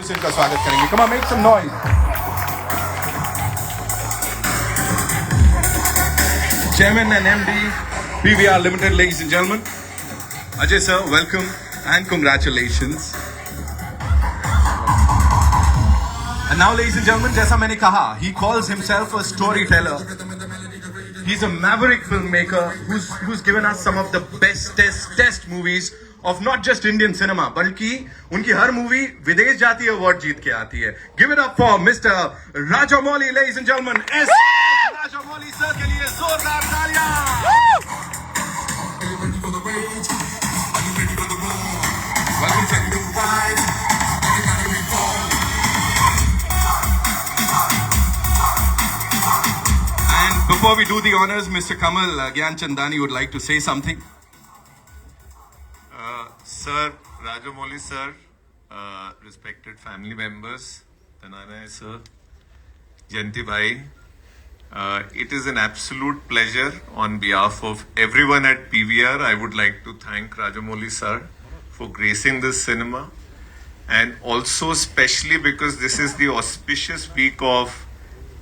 से इनका स्वागत करेंगे. Come on, make some noise. Chairman and MD, PVR Limited, ladies and gentlemen. Ajay sir, welcome and congratulations. And now, ladies and gentlemen, जैसा मैंने कहा, he calls himself a storyteller. He's a maverick filmmaker who's given us some of the best test movies of not just Indian cinema, बल्कि उनकी हर movie विदेश जाती है, award जीत के आती है. Give it up for Mr. Rajamouli, ladies and gentlemen. S. Rajamouli sir के लिए जोरदार तालियां. Welcome sir. Before we do the honors, Mr. Kamal Gyanchandani would like to say something. Sir, Rajamouli sir, respected family members, Tananay sir, Jayanti bhai, it is an absolute pleasure on behalf of everyone at PVR. I would like to thank Rajamouli sir for gracing this cinema, and also especially because this is the auspicious week of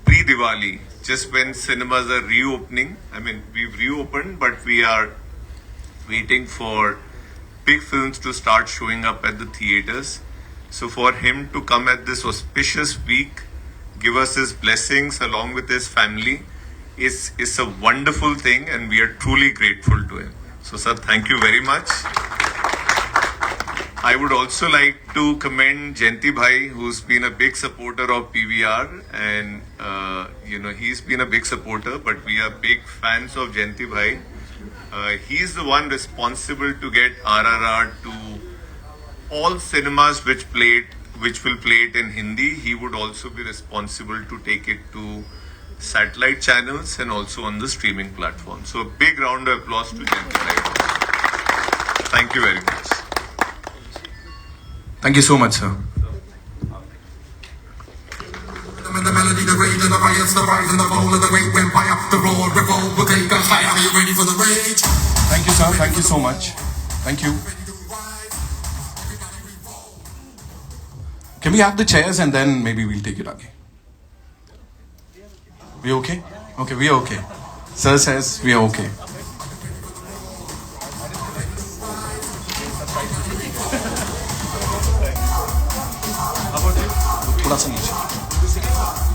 pre-Diwali, just when cinemas are reopening. I mean, we've reopened, but we are waiting for big films to start showing up at the theaters. So for him to come at this auspicious week, give us his blessings along with his family is a wonderful thing, and we are truly grateful to him. So sir, thank you very much. I would also like to commend Jayanti bhai, who's been a big supporter of PVR, and he's been a big supporter, but we are big fans of Jayanti bhai. He's the one responsible to get RRR to all cinemas which will play it in Hindi. He would also be responsible to take it to satellite channels and also on the streaming platform. So a big round of applause to Jayanti bhai. Thank you very much. Thank you so much, sir. The melody, the rage, and the riots, the rise and the fall of the great empire, the roar, revolt will take us higher. Are you ready for the rage? Thank you, sir. Thank you so much. Thank you. Can we have the chairs and then maybe we'll take it again? We okay? Okay, we are okay. Sir says we are okay.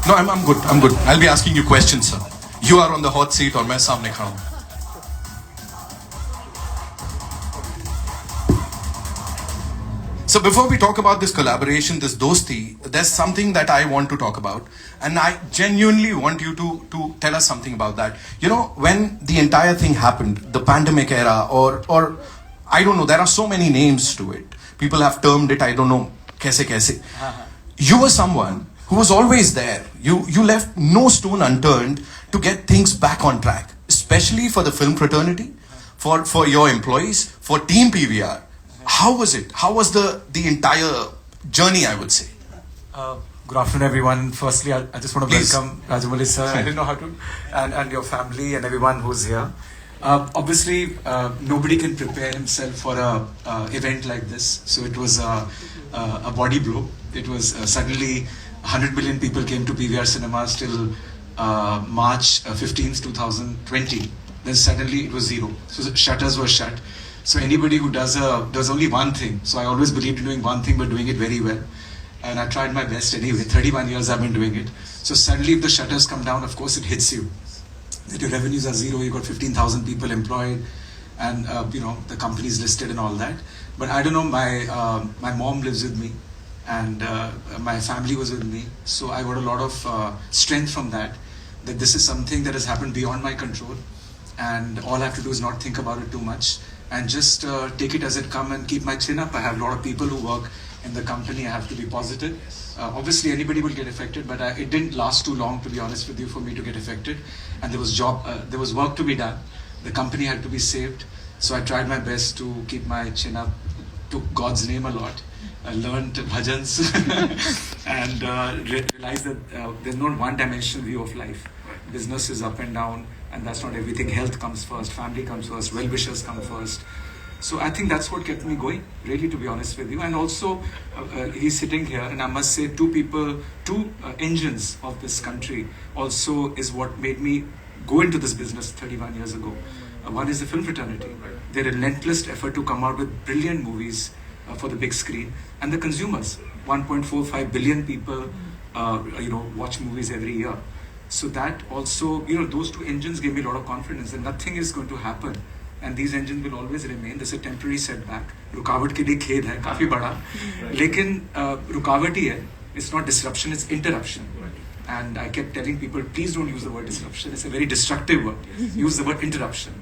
No, I'm good. I'm good. I'll be asking you questions, sir. You are on the hot seat और मैं सामने खड़ा हूँ. So before we talk about this collaboration, this dosti, there's something that I want to talk about, and I genuinely want you to tell us something about that. You know, when the entire thing happened, the pandemic era, or I don't know, there are so many names to it. People have termed it, I don't know, kaise. You were someone who was always there. You left no stone unturned to get things back on track, especially for the film fraternity, for your employees, for Team PVR. How was it? How was the entire journey, I would say? Good afternoon, everyone. Firstly, I just want to Please. welcome Rajamouli sir. I didn't know how to, and your family and everyone who's here. Obviously, nobody can prepare himself for a event like this. So it was a body blow. It was suddenly 100 million people came to PVR cinemas till March 15th, 2020. Then suddenly it was zero. So the shutters were shut. So anybody who does only one thing. So I always believed in doing one thing, but doing it very well. And I tried my best anyway. 31 years I've been doing it. So suddenly if the shutters come down, of course it hits you. That your revenues are zero, you've got 15,000 people employed, and the company's listed and all that. But I don't know, my mom lives with me, and my family was with me. So I got a lot of strength from that this is something that has happened beyond my control, and all I have to do is not think about it too much and just take it as it comes and keep my chin up. I have a lot of people who work in the company. I have to be positive. Obviously anybody will get affected, but it didn't last too long, to be honest with you, for me to get affected. And there was work to be done. The company had to be saved. So I tried my best to keep my chin up, took God's name a lot. I learned bhajans and realized that there's not one-dimensional view of life. Business is up and down, and that's not everything. Health comes first, family comes first, well-wishers come first. So I think that's what kept me going, really, to be honest with you. And also, he's sitting here, and I must say, two engines of this country also is what made me go into this business 31 years ago. One is the film fraternity, their relentless effort to come out with brilliant movies for the big screen, and the consumers. 1.45 billion people, watch movies every year. So that also, those two engines gave me a lot of confidence that nothing is going to happen, and these engines will always remain. This is a temporary setback. रुकावट के लिए खेद है काफी बड़ा, लेकिन रुकावट ही है. It's not disruption, it's interruption. And I kept telling people, please don't use the word disruption. It's a very destructive word. Use the word interruption.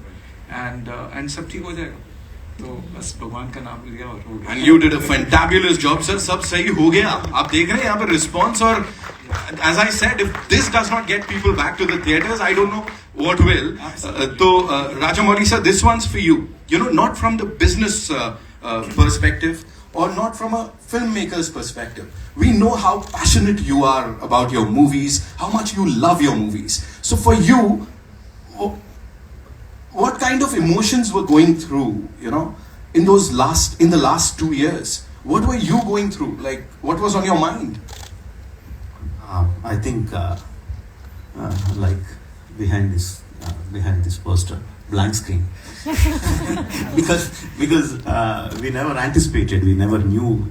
And सब ठीक हो जाएगा. तो बस भगवान का नाम लिया और हो गया. And you did a fantabulous job, sir. सब सही हो गया. आप देख रहे हैं यहाँ पर response, और as I said, if this does not get people back to the theaters, I don't know what will. So Rajamouli sir, this one's for you. Not from the business perspective, or not from a filmmaker's perspective. We know how passionate you are about your movies, how much you love your movies. So for you, what kind of emotions were going through, in the last 2 years? What were you going through? Like, what was on your mind? I think, like behind this poster, blank screen, because we never anticipated, we never knew,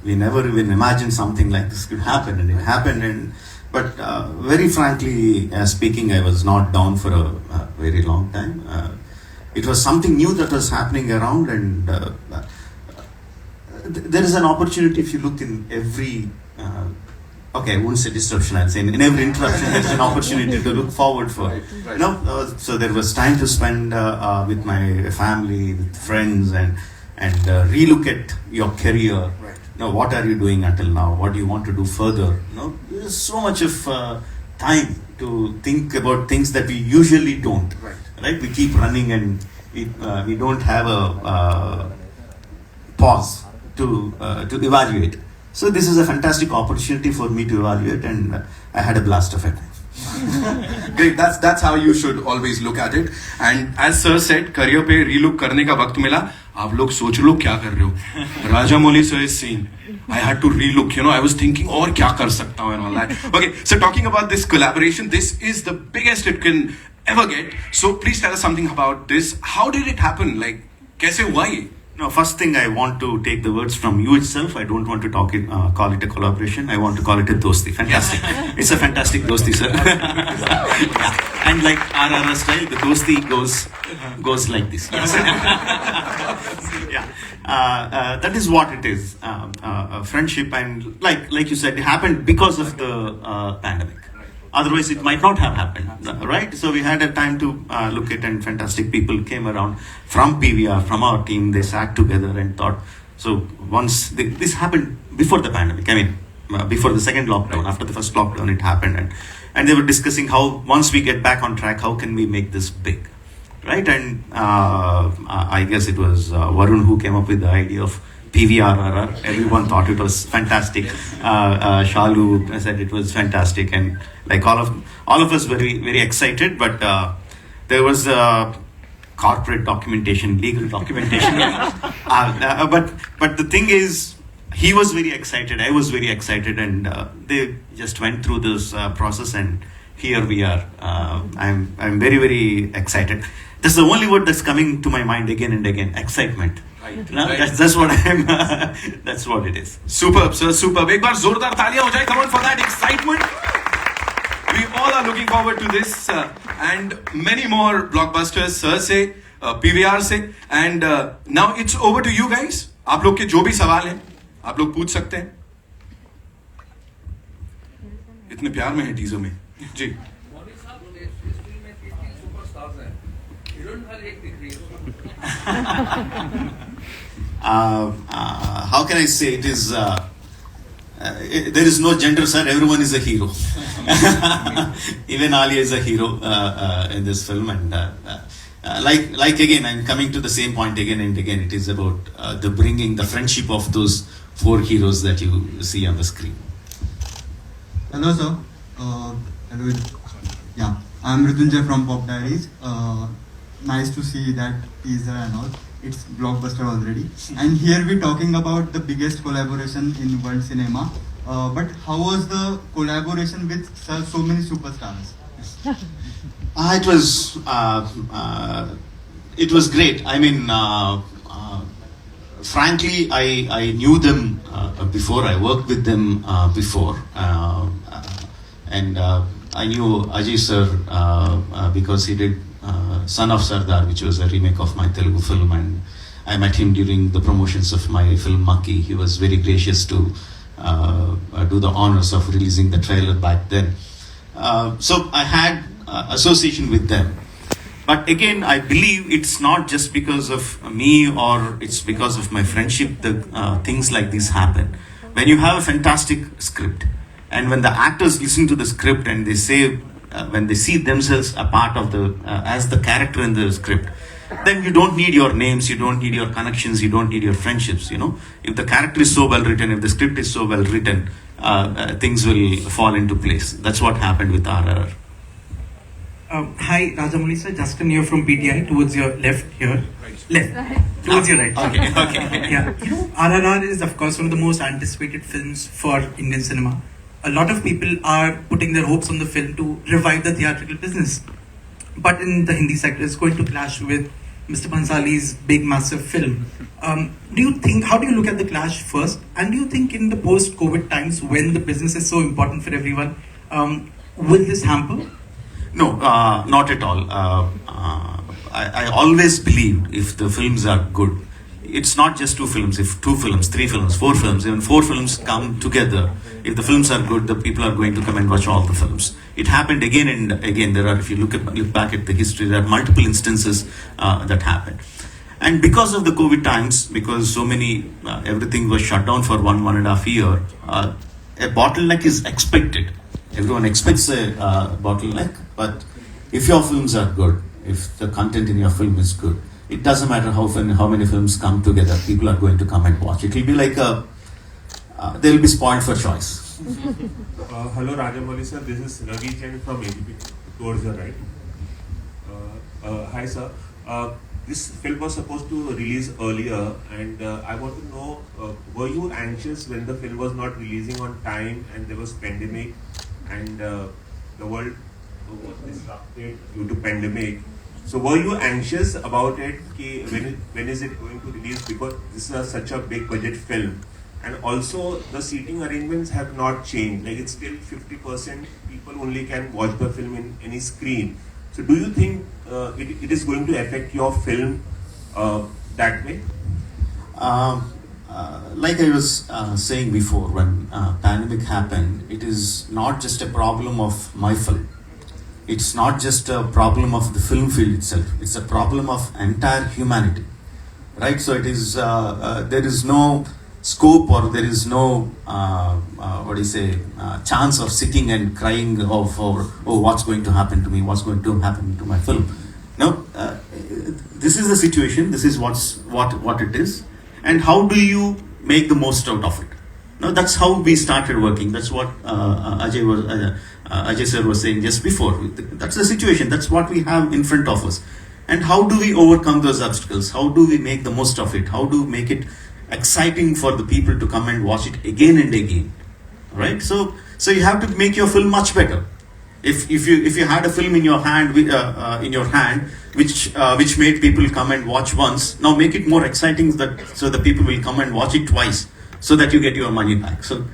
we never even imagined something like this could happen, and it happened. But very frankly speaking, I was not down for a very long time. It was something new that was happening around, and there is an opportunity if you look in every. Okay, I won't say disruption, I'll say in every interruption there's an opportunity to look forward for. Right. So there was time to spend with my family, with friends, and relook at your career. Right. What are you doing until now? What do you want to do further? There's so much of time to think about things that we usually don't. Right? We keep running, and we don't have a pause to evaluate. So this is a fantastic opportunity for me to evaluate, and I had a blast of it. Great, that's how you should always look at it. And as sir said, career पे relook करने का वक्त मिला. आप लोग सोच लो क्या कर रहे हो. Rajamouli sir is saying, I had to relook. I was thinking, और क्या कर सकता हूँ and all that. Okay, so talking about this collaboration, this is the biggest it can ever get. So please tell us something about this. How did it happen? Like, कैसे हुआ ये? No, first thing, I want to take the words from you itself. I don't want to call it a collaboration. I want to call it a dosti. Fantastic. It's a fantastic dosti, sir. Yeah. And like RRR style, the dosti goes like this. Yes. Yeah. That is what it is. Friendship, and like you said, it happened because of the pandemic. Otherwise, it might not have happened, right? So we had a time to look at, and fantastic people came around from PVR, from our team. They sat together and thought. So once this happened before the pandemic, before the second lockdown, after the first lockdown, it happened, and they were discussing how once we get back on track, how can we make this big, right? And I guess it was Varun who came up with the idea of PVRRR. Everyone thought it was fantastic. Shalu said it was fantastic, and like all of us very very excited. But there was corporate documentation, legal documentation. But the thing is, he was very excited. I was very excited, and they just went through this process, and here we are. I'm very very excited. That's the only word that's coming to my mind again and again. Excitement. Right. That's what I'm. That's what it is. Superb, sir. Superb. एक बार जोरदार तालियां हो जाए. Come on for that excitement. We all are looking forward to this and many more blockbusters, sir से, PVR से, and now it's over to you guys. आप लोग के जो भी सवाल हैं, आप लोग पूछ सकते हैं. इतने प्यार में है टीजर में. जी. How can I say it is? There is no gender, sir. Everyone is a hero. Even Alia is a hero in this film, and like again, I'm coming to the same point again and again. It is about the friendship of those four heroes that you see on the screen. Hello, sir. Hello. Yeah, I'm Ritunjay from Pop Diaries. Nice to see that teaser and all. it's blockbuster already. And here we're talking about the biggest collaboration in world cinema. But how was the collaboration with so many superstars? It was great. I mean, frankly, I knew them before. I worked with them before, and I knew Ajay sir because he did Son of Sardar, which was a remake of my Telugu film, and I met him during the promotions of my film Maki. He was very gracious to do the honors of releasing the trailer back then. So I had association with them. But again, I believe it's not just because of me or it's because of my friendship that things like this happen. When you have a fantastic script and when the actors listen to the script and they say, when they see themselves a part of the, as the character in the script, then you don't need your names, you don't need your connections, you don't need your friendships, you know. If the character is so well written, if the script is so well written, things will fall into place. That's what happened with RRR. Hi, Rajamouli sir. Justin here from PTI. Towards your left here. Left. Towards your right. Okay, okay. Yeah. You know, RRR is of course one of the most anticipated films for Indian cinema. A lot of people are putting their hopes on the film to revive the theatrical business. But in the Hindi sector, it's going to clash with Mr. Bhansali's big, massive film. Do you think, how do you look at the clash first? And do you think in the post-COVID times, when the business is so important for everyone, will this hamper? No, not at all. I always believed if the films are good, it's not just two films. If 2 films, 3 films, 4 films, even 4 films come together, if the films are good, the people are going to come and watch all the films. It happened again and again. There are, if you look back at the history, there are multiple instances that happened. And because of the COVID times, because so many, everything was shut down for 1.5 year, a bottleneck is expected. Everyone expects a bottleneck, but if your films are good, if the content in your film is good, it doesn't matter how many films come together, people are going to come and watch. It will be like they'll be spoiled for choice. Hello Rajamouli sir, this is Ravi Jain from AGP, towards your right. Hi sir, this film was supposed to release earlier and I want to know, were you anxious when the film was not releasing on time and there was pandemic and the world was disrupted due to pandemic? So were you anxious about it, when is it going to release, because this is such a big budget film? And also the seating arrangements have not changed, like it's still 50% people only can watch the film in any screen. So do you think it is going to affect your film that way? Like I was saying before, when pandemic happened, it is not just a problem of my film. It's not just a problem of the film field itself. It's a problem of entire humanity, right? So it is. There is no scope or there is no chance of sitting and crying for what's going to happen to me, what's going to happen to my film. No, this is the situation. This is what it is, and how do you make the most out of it? No, that's how we started working. That's what Ajay sir was saying just before. That's the situation. That's what we have in front of us. And how do we overcome those obstacles? How do we make the most of it? How do we make it exciting for the people to come and watch it again and again? Right? So you have to make your film much better. If you had a film in your hand which made people come and watch once, now make it more exciting so the people will come and watch it twice, so that you get your money back. So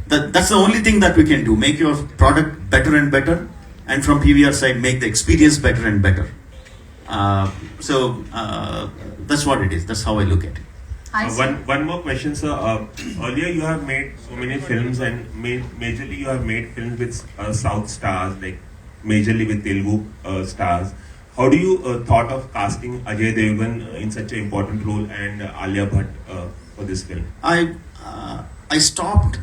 that's the only thing that we can do. Make your product better and better, and from PVR side, make the experience better and better. That's what it is. That's how I look at it. One more question, sir. Earlier you have made so many films, and majorly you have made films with South stars, like majorly with Telugu stars. How do you thought of casting Ajay Devgan in such an important role and Alia Bhatt for this film? I stopped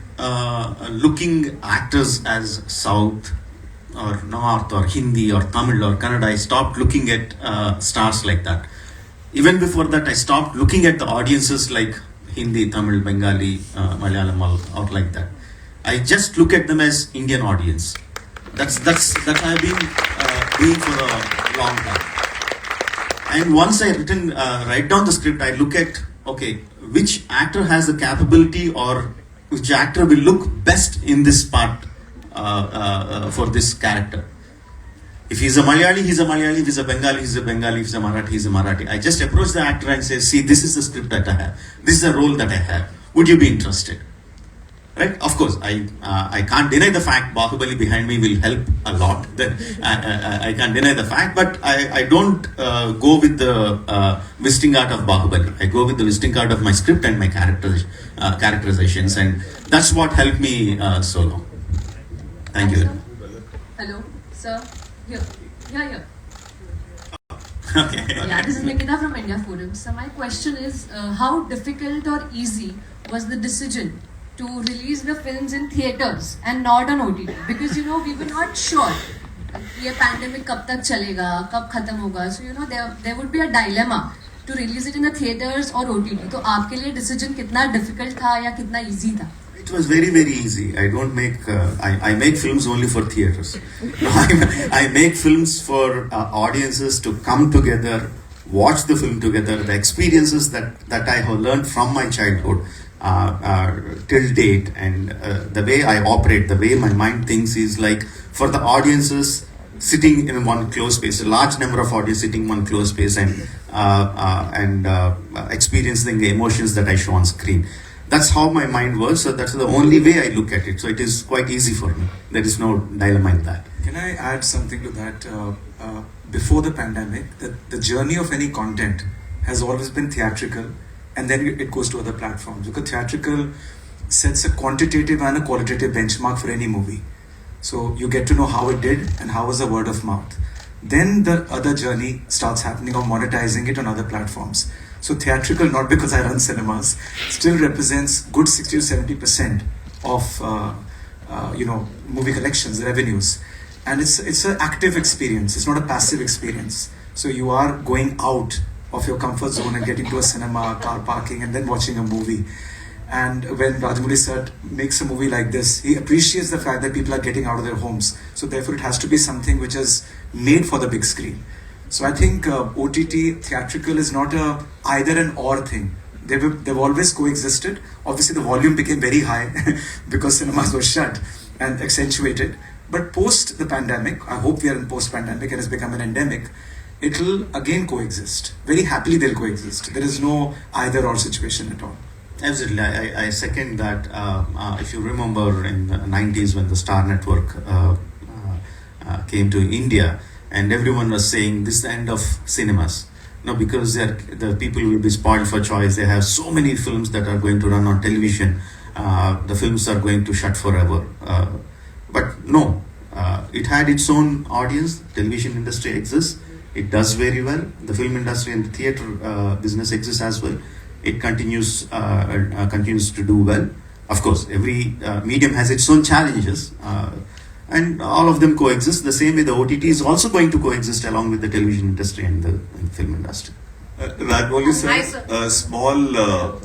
looking actors as South or North or Hindi or Tamil or Kannada. I stopped looking at stars like that. Even before that, I stopped looking at the audiences like Hindi, Tamil, Bengali, Malayalam or like that. I just look at them as Indian audience. That I've been doing for a long time. And once I write down the script, I look at, okay, which actor has the capability or which actor will look best in this part for this character. If he's a Malayali, he's a Malayali. If he's a Bengali, he's a Bengali. If he's a Marathi, he's a Marathi. I just approach the actor and say, see, this is the script that I have. This is the role that I have. Would you be interested? Right? Of course, I can't deny the fact Bahubali behind me will help a lot. Then I can't deny the fact, but I don't go with the visiting card of Bahubali. I go with the visiting card of my script and my characterizations, and that's what helped me so long. Thank you. Hello, sir. Here. Okay. Yeah, this is Nikita from India Forum. So my question is, how difficult or easy was the decision to release the films in theaters and not on OTT? Because we were not sure ये pandemic कब तक चलेगा, कब खत्म होगा. So there would be a dilemma to release it in the theaters or OTT. तो आपके लिए decision कितना difficult था या कितना easy था? It was very, very easy. I don't make. I make films only for theaters. I make films for audiences to come together, watch the film together. The experiences that I have learned from my childhood till date, and the way I operate, the way my mind thinks is like for the audiences sitting in one closed space, a large number of audience sitting in one closed space, and experiencing the emotions that I show on screen. That's how my mind works. So that's the only way I look at it. So it is quite easy for me. There is no dilemma in that. Can I add something to that? Before the pandemic, the journey of any content has always been theatrical, and then it goes to other platforms. Because theatrical sets a quantitative and a qualitative benchmark for any movie. So you get to know how it did and how was the word of mouth. Then the other journey starts happening of monetizing it on other platforms. So theatrical, not because I run cinemas, still represents good 60 to 70% of movie collections, revenues, and it's an active experience. It's not a passive experience. So you are going out of your comfort zone and getting to a cinema, car parking, and then watching a movie. And when Rajamouli sir makes a movie like this, he appreciates the fact that people are getting out of their homes. So therefore, it has to be something which is made for the big screen. So I think OTT theatrical is not a either an or thing. They've always coexisted. Obviously, the volume became very high because cinemas were shut and accentuated. But post the pandemic, I hope we are in post-pandemic and it's become an endemic. It will again coexist. Very happily, they'll coexist. There is no either or situation at all. Absolutely, I second that. If you remember in the 90s when the Star Network came to India, and everyone was saying this is the end of cinemas. No, because the people will be spoiled for choice. They have so many films that are going to run on television. The films are going to shut forever. But no, it had its own audience. Television industry exists. It does very well. The film industry and the theater business exists as well. It continues to do well. Of course, every medium has its own challenges. And all of them coexist. The same way the OTT is also going to coexist along with the television industry and the film industry. Rajamouli sir, Hi, sir. a small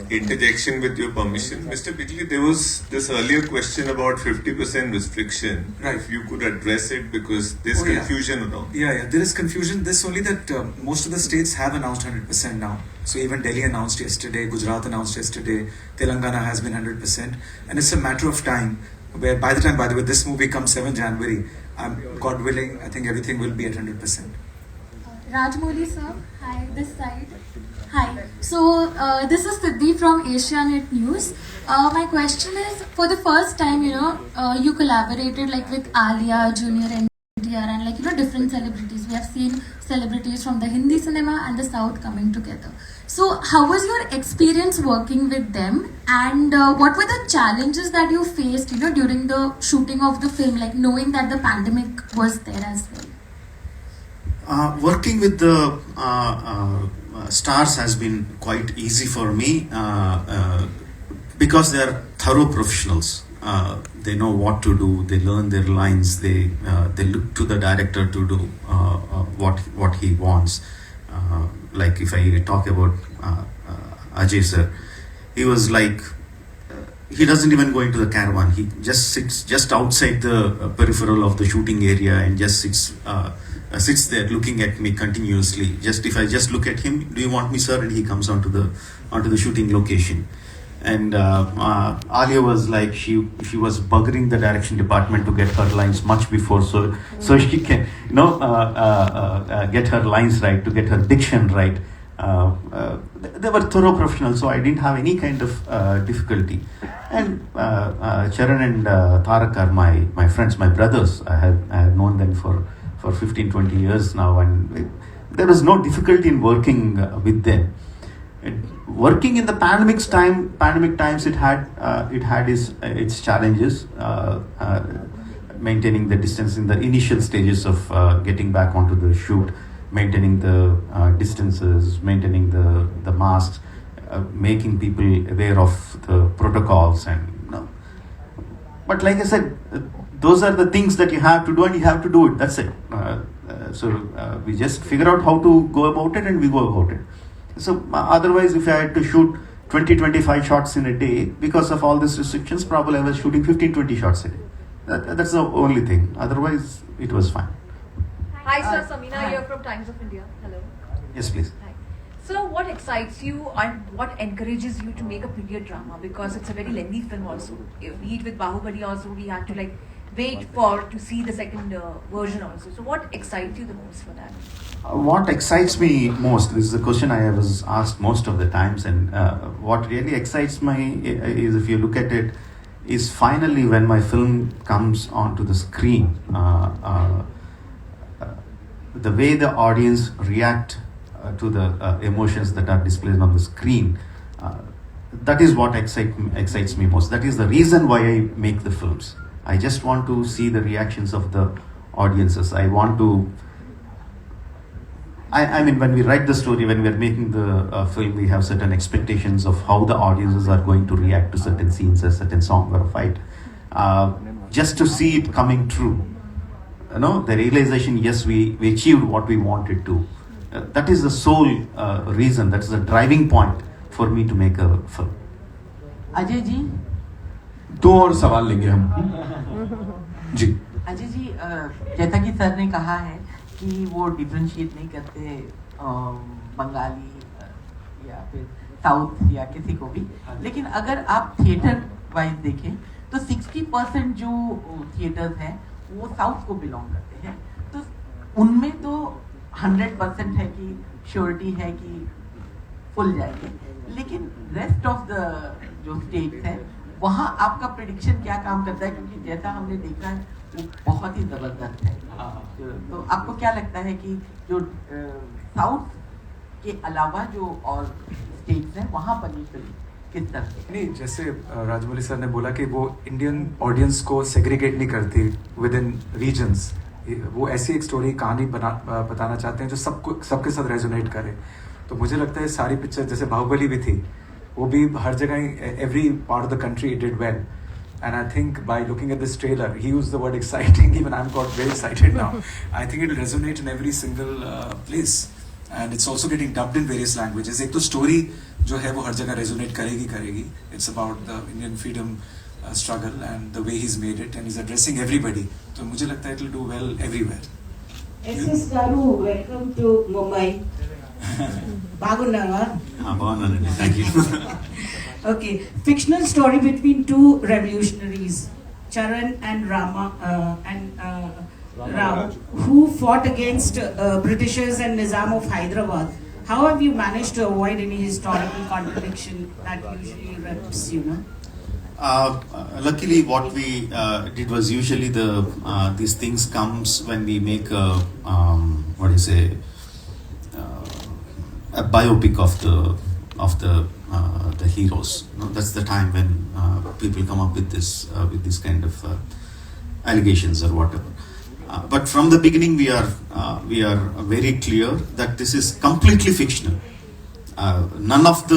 interjection with your permission. Mr. Bijli, there was this earlier question about 50% restriction. Right. If you could address it because there's Oh, yeah. confusion around. Yeah, there is confusion. This only that most of the states have announced 100% now. So even Delhi announced yesterday, Gujarat announced yesterday, Telangana has been 100%. And it's a matter of time where by the way, this movie comes 7 January, God willing, I think everything will be at 100%. Rajamouli sir, hi, this side. Hi. So this is Siddhi from Asianet News. My question is, for the first time, you collaborated with Alia, Junior NTR, and different celebrities. We have seen celebrities from the Hindi cinema and the South coming together. So how was your experience working with them, and what were the challenges that you faced, during the shooting of the film, knowing that the pandemic was there as well? Working with the stars has been quite easy for me because they are thorough professionals. They know what to do. They learn their lines. They look to the director to do what he wants. Like if I talk about Ajay sir, he was he doesn't even go into the caravan. He just sits just outside the peripheral of the shooting area and just sits sits there looking at me continuously. Just if I just look at him, do you want me, sir? And he comes onto the shooting location. And Alia was like, she was buggering the direction department to get her lines much before, so she can get her lines right, to get her diction right. They were thorough professionals, so I didn't have any kind of difficulty. And Charan and Tarak are my friends, my brothers. I have known them for 15-20 years now, and there was no difficulty in working with them. Working in the pandemic times, it had its challenges. Maintaining the distance in the initial stages of getting back onto the shoot, maintaining the distances, maintaining the masks, making people aware of the protocols, and but like I said, those are the things that you have to do, and you have to do it. That's it. So we just figure out how to go about it, and we go about it. So otherwise, if I had to shoot 20-25 shots in a day, because of all these restrictions, probably I was shooting 15-20 shots a day. That's the only thing. Otherwise, it was fine. Hi sir, Samina here from Times of India. Hello. Yes, please. Hi. So what excites you and what encourages you to make a period drama? Because it's a very lengthy film also. Be it with Bahubali also, we had to wait to see the second version also. So what excites you the most for that? What excites me most, this is a question I was asked most of the times, and what really excites me is, if you look at it, is finally when my film comes onto the screen, the way the audience react to the emotions that are displayed on the screen, that is what excites me most. That is the reason why I make the films. I just want to see the reactions of the audiences. I want to, I mean, when we write the story, when we are making the film, we have certain expectations of how the audiences are going to react to certain scenes, a certain song or a fight. Just to see it coming true, the realization, yes, we achieved what we wanted to. That is the sole reason, that is the driving point for me to make a film. Ajay ji, 2 और सवाल लेंगे हम जी। अजय जी, जैसा कि sir ने कहा है कि वो डिफरेंशिएट नहीं करते बंगाली या फिर साउथ या किसी को भी, लेकिन अगर आप थिएटर वाइज देखें तो 60% जो थिएटर्स हैं वो साउथ को बिलोंग करते हैं, तो उनमें तो 100% है कि श्योरिटी है कि फुल जाएंगे, लेकिन रेस्ट ऑफ द जो स्टेट्स हैं वहाँ आपका प्रेडिक्शन क्या काम करता है? क्योंकि जैसा हमने देखा है वो बहुत ही जबरदस्त है, तो आपको क्या लगता है कि जो साउथ के अलावा जो और स्टेट्स हैं वहाँ पर ये फिल्म किस तरह से? नहीं, जैसे राजमौली सर ने बोला कि वो इंडियन ऑडियंस को सेग्रीगेट नहीं करती विद इन रीजन्स, वो ऐसी एक स्टोरी कहानी बताना चाहते हैं जो सबके साथ रेजोनेट करे। तो मुझे लगता है सारी पिक्चर, जैसे बाहुबली भी थी, वो भी हर जगह every part of the country it did well, and I think by looking at this trailer, he used the word exciting, even I'm got very excited now. I think it will resonate in every single place, and it's also getting dubbed in various languages. एक तो story जो है वो हर जगह resonate करेगी। It's about the Indian freedom struggle and the way he's made it, and he's addressing everybody. तो मुझे लगता है it will do well everywhere. SS Garu, welcome to Mumbai. Bagunaga. Thank you. Okay, fictional story between two revolutionaries, Charan and Rama Rao, who fought against Britishers and Nizam of Hyderabad. How have you managed to avoid any historical contradiction that usually reps, Luckily, what we did was, usually these things comes when we make a biopic of the heroes. That's the time when people come up with this kind of allegations or whatever. But from the beginning, we are very clear that this is completely fictional. None of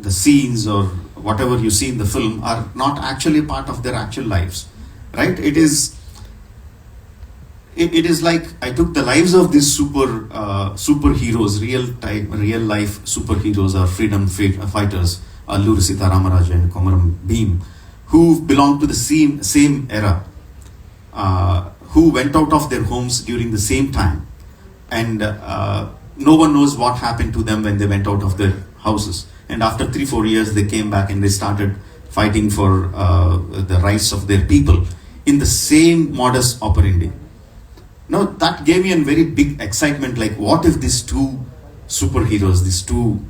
the scenes or whatever you see in the film are not actually part of their actual lives, right? It is like I took the lives of these superheroes, real life superheroes or freedom fighters, Alluri Sita Ramaraja and Komaram Bhim, who belong to the same era, who went out of their homes during the same time, and no one knows what happened to them when they went out of their houses. And after 3-4 years, they came back and they started fighting for the rights of their people in the same modus operandi. Now that gave me a very big excitement. Like, what if these two superheroes, these two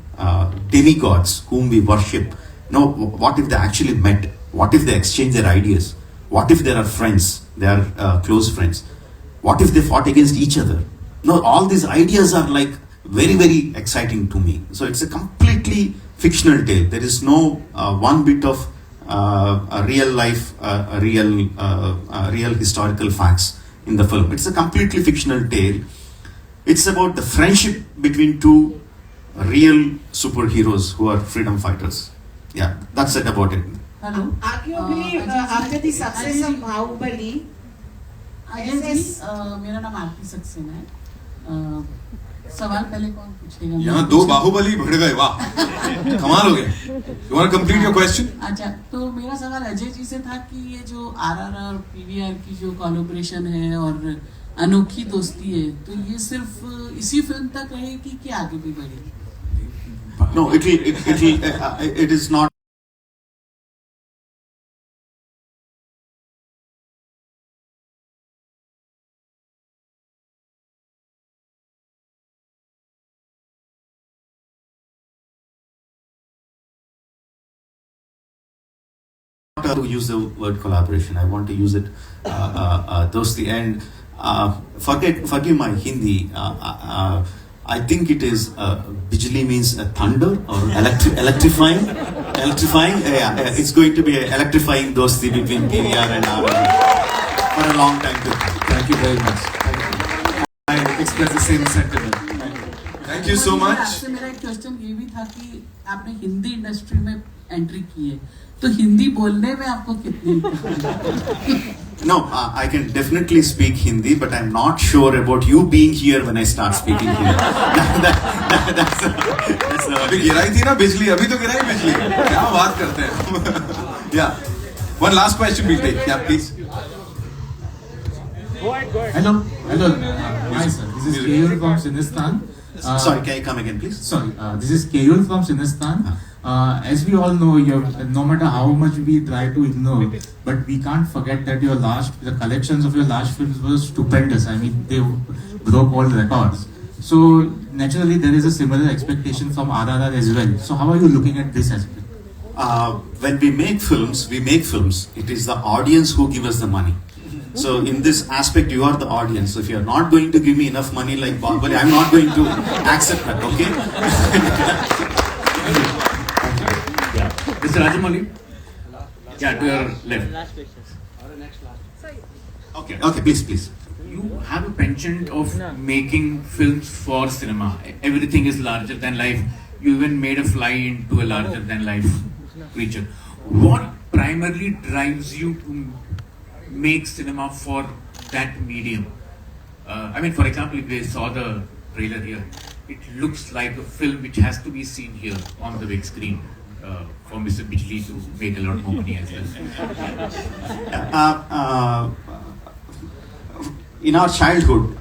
demigods whom we worship, what if they actually met? What if they exchange their ideas? What if they are friends? They are close friends. What if they fought against each other? No, all these ideas are like very, very exciting to me. So it's a completely fictional tale. There is no one bit of a real life, real historical facts in the film. It's a completely fictional tale. It's about the friendship between two real superheroes who are freedom fighters. Yeah, that's it about it. Hello. Arguably, after the success of Bahubali, मेरा नाम आरती सक्सेना है. सवाल पहले कौन पूछेगा? यहाँ 2 बाहुबली भड़ गए, वाह कमाल हो गया. You want to complete your question? अच्छा, तो मेरा सवाल अजय जी से था कि ये जो आरआरआर और पीवीआर की जो कोलैबोरेशन है और अनोखी दोस्ती है, तो ये सिर्फ इसी फिल्म तक रहेगी कि आगे भी बढ़ेगी? No, it is not. To use the word collaboration, I want to use it dosti, and forgive my Hindi. I think it is bijli means thunder or electrifying. Yeah, it's going to be an electrifying dosti between PVR and RRR for a long time to come. Thank you very much. I express the same sentiment. Thank you so much. आपसे मेरा एक question ये भी था कि आपने Hindi industry में entry की है, तो हिंदी बोलने में आपको कितनी? No, I can definitely speak Hindi, but I'm not sure about you being here when I start speaking Hindi. अभी गिराई थी ना बिजली, अभी तो गिराई बिजली. क्या बात करते हैं? Yeah. One last question we'll take. Yeah, please. Hello. Hi sir, this is Keyur from Sinistan. Sorry, can you come again, please? Sorry, this is Keyur from Sinistan. As we all know, no matter how much we try to ignore, but we can't forget that the collections of your last films were stupendous. I mean, they broke all records. So naturally, there is a similar expectation from RRR as well. So how are you looking at this aspect? When we make films, It is the audience who give us the money. So in this aspect, you are the audience. So if you are not going to give me enough money like Bahubali, I'm not going to accept that. Okay? Mr. Rajamouli? Yeah, to your left. Okay, please. You have a penchant of making films for cinema. Everything is larger than life. You even made a fly into a larger than life creature. What primarily drives you to make cinema for that medium? I mean, for example, if we saw the trailer here, it looks like a film which has to be seen here on the big screen for Mr. Bijli to make a lot more money as well. In our childhood,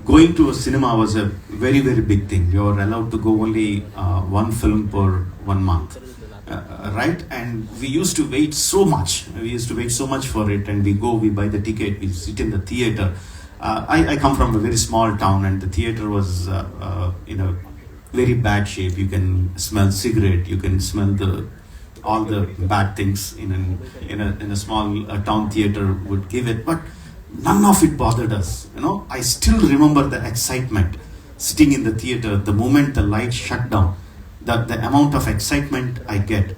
going to a cinema was a very, very big thing. You were allowed to go only one film per 1 month. Right? And we used to wait so much. For it, and we buy the ticket, we sit in the theater. I come from a very small town, and the theater was in a very bad shape. You can smell cigarette, you can smell all the bad things in a small town theater would give it, but none of it bothered us. I still remember the excitement sitting in the theater, the moment the lights shut down. The amount of excitement I get,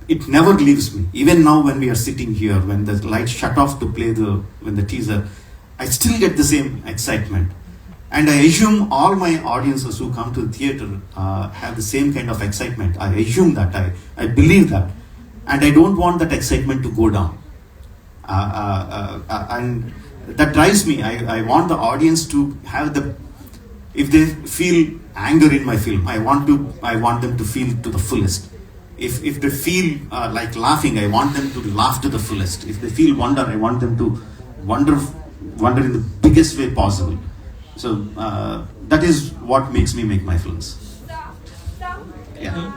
it never leaves me. Even now when we are sitting here, when the lights shut off to play the teaser, I still get the same excitement. And I assume all my audiences who come to the theater have the same kind of excitement. I assume that, I believe that. And I don't want that excitement to go down. And that drives me. I want the audience to have if they feel anger in my film, I want them to feel to the fullest. If they feel like laughing, I want them to laugh to the fullest. If they feel wonder, I want them to wonder in the biggest way possible. So that is what makes me make my films. Yeah.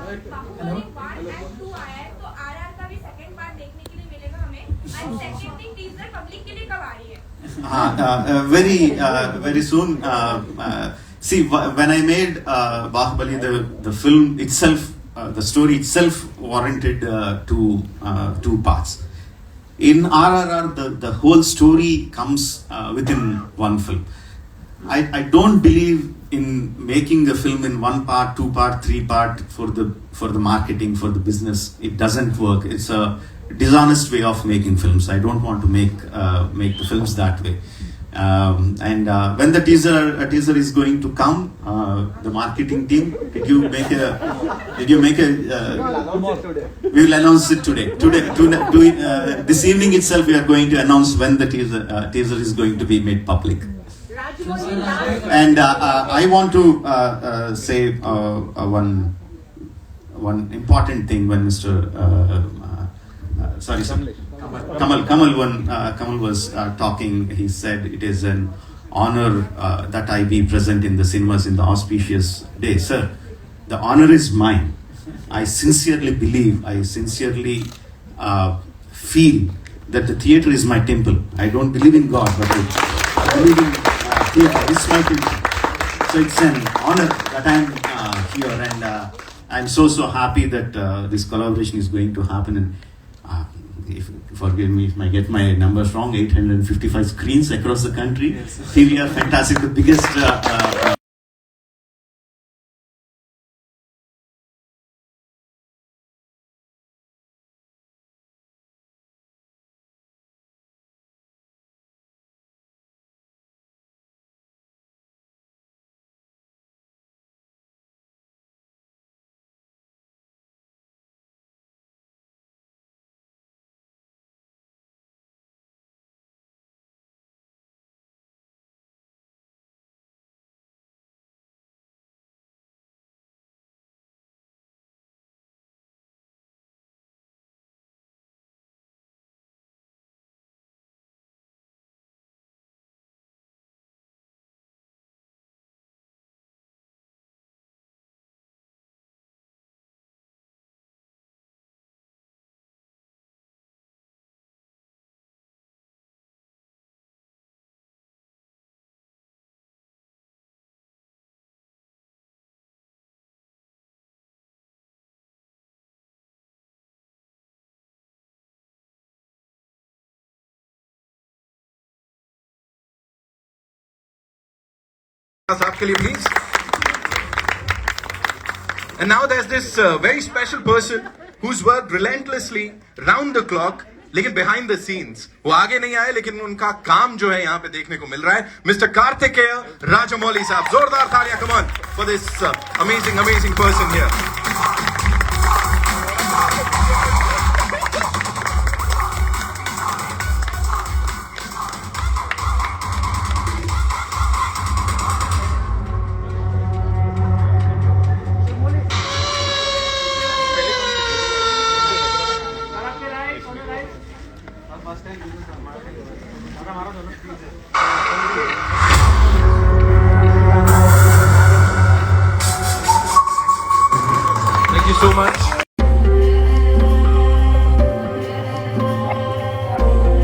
Very soon. See, when I made Bahubali, the film itself, the story itself warranted two parts. In RRR, the whole story comes within one film. I don't believe in making a film in one part, two part, three part for the marketing, for the business. It doesn't work. It's a dishonest way of making films. I don't want to make the films that way. When the teaser is going to come, the marketing team, did you make a we will announce it today. This evening itself we are going to announce when the teaser is going to be made public. And I want to say one important thing when Mr. Kamal was talking. He said it is an honor that I be present in the cinemas in the auspicious day. Sir, the honor is mine. I sincerely believe, I sincerely feel that the theatre is my temple. I don't believe in God, but I believe in theatre. It's my temple. So it's an honor that I'm here, and I'm so happy that this collaboration is going to happen. And forgive me if I get my numbers wrong, 855 screens across the country. PVR, fantastic, the biggest आपके लिए please. And now there's this very special person who's worked relentlessly round the clock, लेकिन behind the scenes. वो आगे नहीं आए, लेकिन उनका काम जो है यहाँ पे देखने को मिल रहा है. Mr. Karthikeya Rajamouli साहब, जोरदार तालियां, come on, for this amazing person here. Thank you so much.